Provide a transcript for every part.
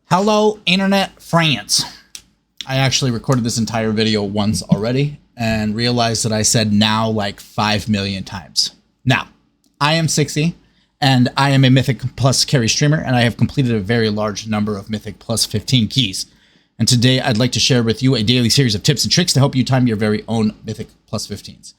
Hello, Internet France. I actually recorded this entire video once already and realized that I said now like 5 million times. Now, I am Sixy, and I am a Mythic Plus carry streamer, and I have completed a very large number of Mythic Plus 15 keys. And today I'd like to share with you a daily series of tips and tricks to help you time your very own Mythic Plus 15s.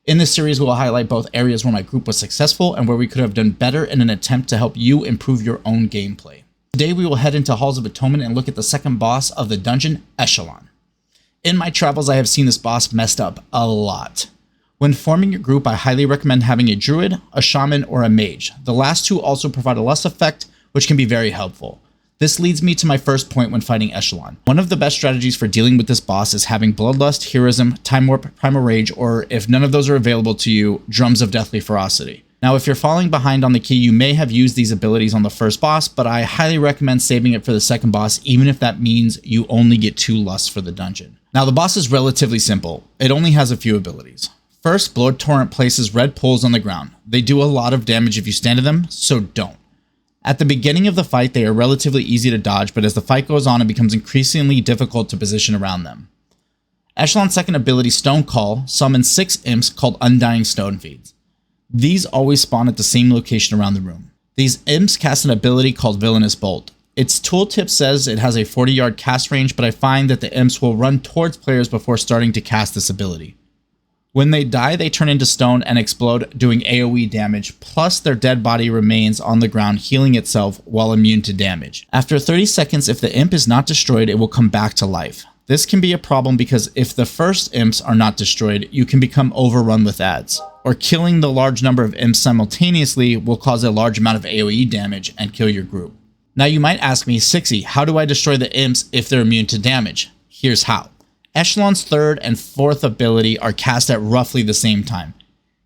In this series, we'll highlight both areas where my group was successful and where we could have done better in an attempt to help you improve your own gameplay. Today, we will head into Halls of Atonement and look at the second boss of the dungeon, Echelon. In my travels, I have seen this boss messed up a lot. When forming your group, I highly recommend having a druid, a shaman, or a mage. The last two also provide a lust effect, which can be very helpful. This leads me to my first point when fighting Echelon. One of the best strategies for dealing with this boss is having Bloodlust, Heroism, Time Warp, Primal Rage, or if none of those are available to you, Drums of Deathly Ferocity. Now, if you're falling behind on the key, you may have used these abilities on the first boss, but I highly recommend saving it for the second boss, even if that means you only get 2 lusts for the dungeon. Now, the boss is relatively simple. It only has a few abilities. First, Blood Torrent places red poles on the ground. They do a lot of damage if you stand in them, so don't. At the beginning of the fight, they are relatively easy to dodge, but as the fight goes on, it becomes increasingly difficult to position around them. Echelon's second ability, Stone Call, summons 6 imps called Undying Stone Fiends. These always spawn at the same location around the room. These imps cast an ability called Villainous Bolt. Its tooltip says it has a 40-yard cast range, but I find that the imps will run towards players before starting to cast this ability. When they die, they turn into stone and explode, doing AoE damage, plus their dead body remains on the ground, healing itself while immune to damage. After 30 seconds, if the imp is not destroyed, it will come back to life. This can be a problem because if the first imps are not destroyed, you can become overrun with ads. Or killing the large number of imps simultaneously will cause a large amount of AoE damage and kill your group. Now you might ask me, Sixy, how do I destroy the imps if they're immune to damage? Here's how. Echelon's third and fourth ability are cast at roughly the same time.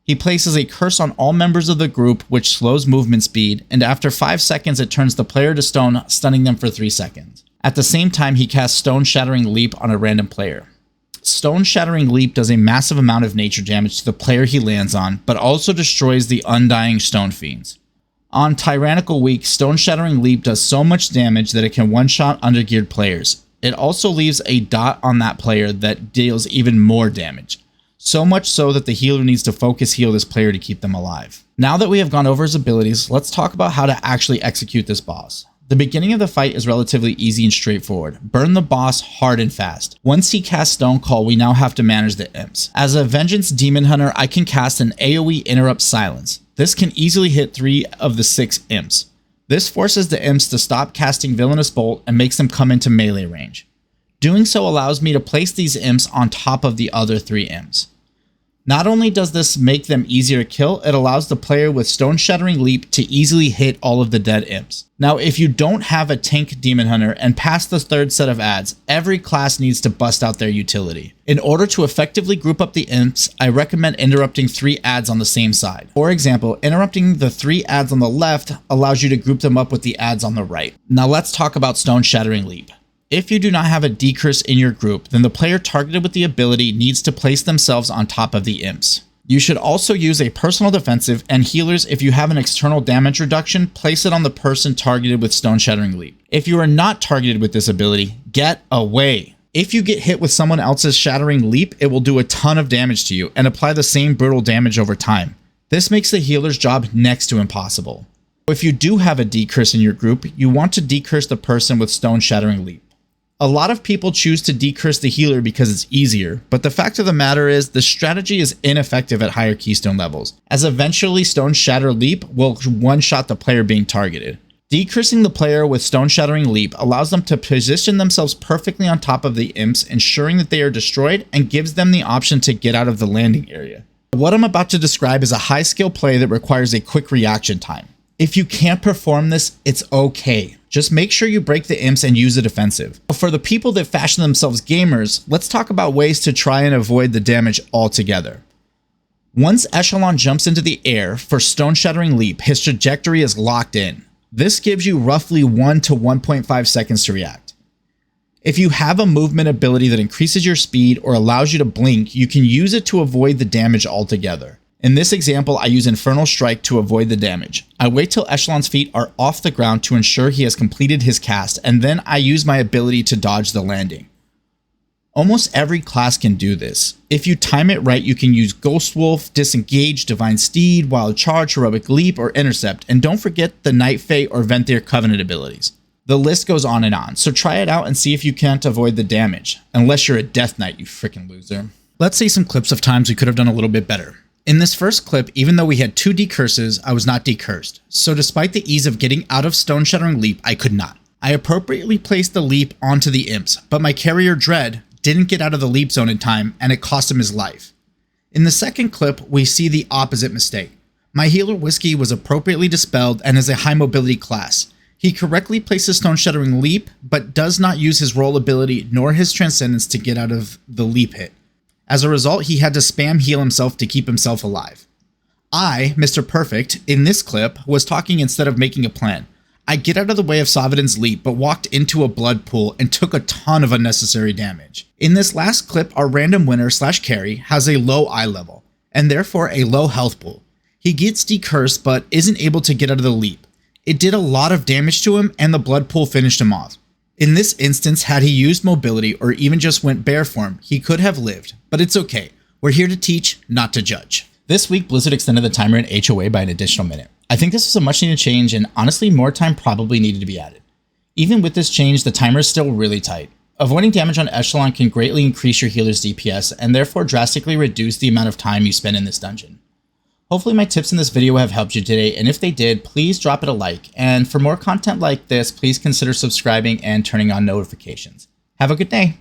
He places a curse on all members of the group, which slows movement speed, and after 5 seconds it turns the player to stone, stunning them for 3 seconds. At the same time, he casts Stone Shattering Leap on a random player. Stone Shattering Leap does a massive amount of nature damage to the player he lands on, but also destroys the Undying Stone Fiends. On Tyrannical Weak, Stone Shattering Leap does so much damage that it can one-shot undergeared players. It also leaves a dot on that player that deals even more damage. So much so that the healer needs to focus heal this player to keep them alive. Now that we have gone over his abilities, let's talk about how to actually execute this boss. The beginning of the fight is relatively easy and straightforward. Burn the boss hard and fast. Once he casts Stone Call, we now have to manage the imps. As a Vengeance Demon Hunter, I can cast an AoE Interrupt Silence. This can easily hit 3 of the 6 imps. This forces the imps to stop casting Villainous Bolt and makes them come into melee range. Doing so allows me to place these imps on top of the other 3 imps. Not only does this make them easier to kill, it allows the player with Stone Shattering Leap to easily hit all of the dead imps. Now, if you don't have a tank Demon Hunter and pass the third set of ads, every class needs to bust out their utility. In order to effectively group up the imps, I recommend interrupting 3 ads on the same side. For example, interrupting the 3 ads on the left allows you to group them up with the ads on the right. Now let's talk about Stone Shattering Leap. If you do not have a decurse in your group, then the player targeted with the ability needs to place themselves on top of the imps. You should also use a personal defensive, and healers, if you have an external damage reduction, place it on the person targeted with Stone Shattering Leap. If you are not targeted with this ability, get away. If you get hit with someone else's Shattering Leap, it will do a ton of damage to you and apply the same brutal damage over time. This makes the healer's job next to impossible. If you do have a decurse in your group, you want to decurse the person with Stone Shattering Leap. A lot of people choose to decurse the healer because it's easier, but the fact of the matter is the strategy is ineffective at higher keystone levels, as eventually Stone Shatter Leap will one-shot the player being targeted. Decursing the player with Stone Shattering Leap allows them to position themselves perfectly on top of the imps, ensuring that they are destroyed, and gives them the option to get out of the landing area. What I'm about to describe is a high-skill play that requires a quick reaction time. If you can't perform this, it's okay. Just make sure you break the imps and use the defensive. For the people that fashion themselves gamers, let's talk about ways to try and avoid the damage altogether. Once Echelon jumps into the air for Stone Shattering Leap, his trajectory is locked in. This gives you roughly 1 to 1.5 seconds to react. If you have a movement ability that increases your speed or allows you to blink, you can use it to avoid the damage altogether. In this example, I use Infernal Strike to avoid the damage. I wait till Echelon's feet are off the ground to ensure he has completed his cast, and then I use my ability to dodge the landing. Almost every class can do this. If you time it right, you can use Ghost Wolf, Disengage, Divine Steed, Wild Charge, Heroic Leap, or Intercept, and don't forget the Night Fate or Venthyr Covenant abilities. The list goes on and on, so try it out and see if you can't avoid the damage. Unless you're a Death Knight, you freaking loser. Let's see some clips of times we could have done a little bit better. In this first clip, even though we had 2 decurses, I was not decursed. So despite the ease of getting out of Stone Shattering Leap, I could not. I appropriately placed the leap onto the imps, but my carrier Dread didn't get out of the leap zone in time, and it cost him his life. In the second clip, we see the opposite mistake. My healer Whiskey was appropriately dispelled and is a high mobility class. He correctly places Stone Shattering Leap, but does not use his roll ability nor his Transcendence to get out of the leap hit. As a result, he had to spam heal himself to keep himself alive. I, Mr. Perfect, in this clip, was talking instead of making a plan. I get out of the way of Savadan's leap, but walked into a blood pool and took a ton of unnecessary damage. In this last clip, our random winner / carry has a low eye level, and therefore a low health pool. He gets decursed, but isn't able to get out of the leap. It did a lot of damage to him, and the blood pool finished him off. In this instance, had he used mobility or even just went bear form, he could have lived, but it's okay. We're here to teach, not to judge. This week, Blizzard extended the timer in HOA by an additional minute. I think this was a much needed change, and honestly, more time probably needed to be added. Even with this change, the timer is still really tight. Avoiding damage on Echelon can greatly increase your healer's DPS, and therefore drastically reduce the amount of time you spend in this dungeon. Hopefully my tips in this video have helped you today, and if they did, please drop it a like, and for more content like this, please consider subscribing and turning on notifications. Have a good day!